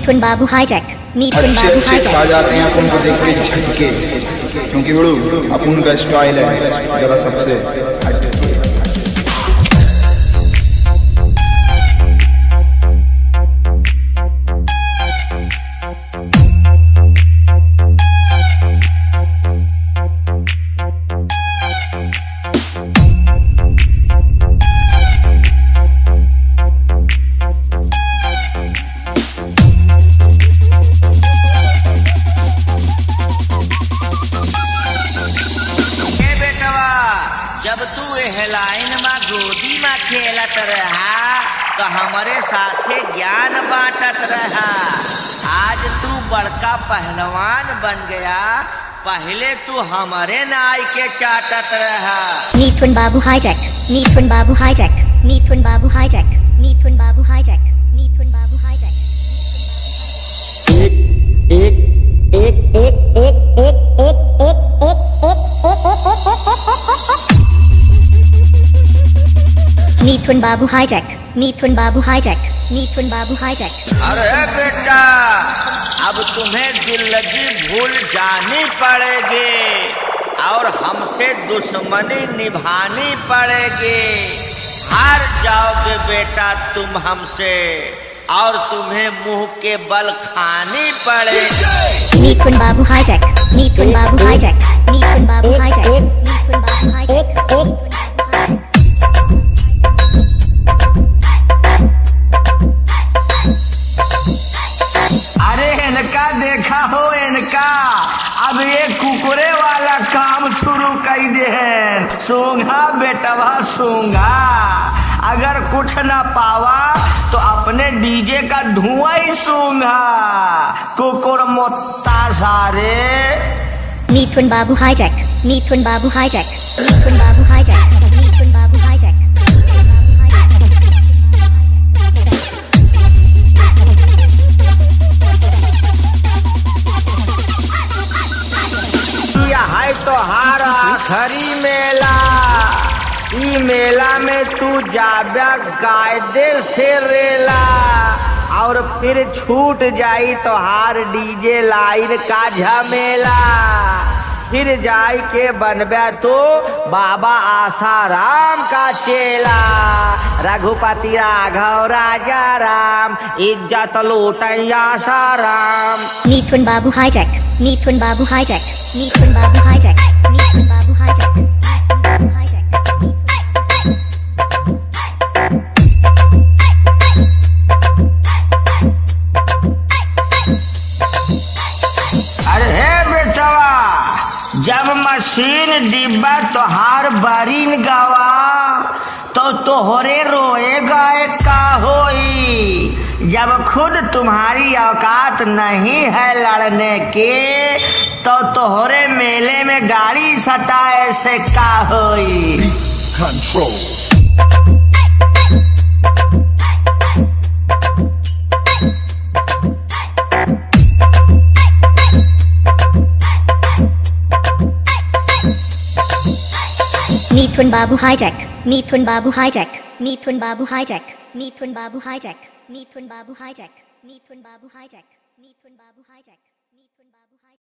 मिथुन बाबू हाईजैक, मिथुन अच्छे बाबू अच्छे हाईजैक। खा जाते हैं अपन को देख के झटके, क्योंकि बड़ू अपन का स्टाइल है जरा सबसे जब तू एहलाइन में गोदी में खेलत रहा तो हमारे साथे ज्ञान बांटत रहा। आज तू बड़का पहलवान बन गया, पहले तू हमारे नाई के चाटत रहा। मिथुन बाबू हाईजैक, मिथुन बाबू हाईजैक, मिथुन बाबू हाईजैक, मिथुन बाबू हाईजैक, मिथुन बाबू हाईजैक। मिथुन बाबू हाईजैक, मिथुन बाबू हाईजैक, मिथुन बाबू हाईजैक। अरे बेटा, अब तुम्हें दिल्लगी भूल जानी पड़ेगी और हमसे दुश्मनी निभानी पड़ेगी। हार जाओगे बेटा तुम हमसे और तुम्हें मुंह के बल खानी पड़ेगी। मिथुन बाबू हाईजैक, मिथुन बाबू हाईजैक, मिथुन बाबू हाईजैक, मिथुन बाबू हाईजैक। अरे इनका देखा हो इनका, अब ये कुकुरे वाला काम शुरू कर दे हैं। सूंघा बेटवा सूंघा, अगर कुछ न पावा तो अपने डीजे का धुआं ही सूंघा। कुकुर मोत्ता सारे। मिथुन बाबू हाईजैक, मिथुन बाबू हाईजैक, मिथुन बाबू हाईजैक, मिथुन बाबू हाईजैक। है तो हार आखरी मेला, ई मेला में तू जाब्या कायदे से रेला और फिर छूट जाई तो हार डीजे लाइन का झमेला। फिर जाई के बनबे तो बाबा आसाराम का चेला। रघुपति राघव राजा राम, इज्जत लूटै आसाराम। मिथुन बाबू हाईजैक, मिथुन बाबू हाईजैक, मिथुन बाबू हाईजैक, मिथुन बाबू हाईजैक, मिथुन बाबू हाईजैक। अरे बेटवा, जब मशीन डिब्बा तोहार बारीन गवा तो तोहरे रोएगा का होई। जब खुद तुम्हारी औकात नहीं है लड़ने के तो तोहरे मेले में गाड़ी सटाए से का होई। कंट्रोल। मिथुन बाबू हाईजैक, मिथुन बाबू हाईजैक, मिथुन बाबू हाईजैक, मिथुन बाबू हाईजैक, मिथुन बाबू हाईजैक, मिथुन बाबू हाईजैक, मिथुन बाबू हाईजैक, मिथुन बाबू हाईजैक।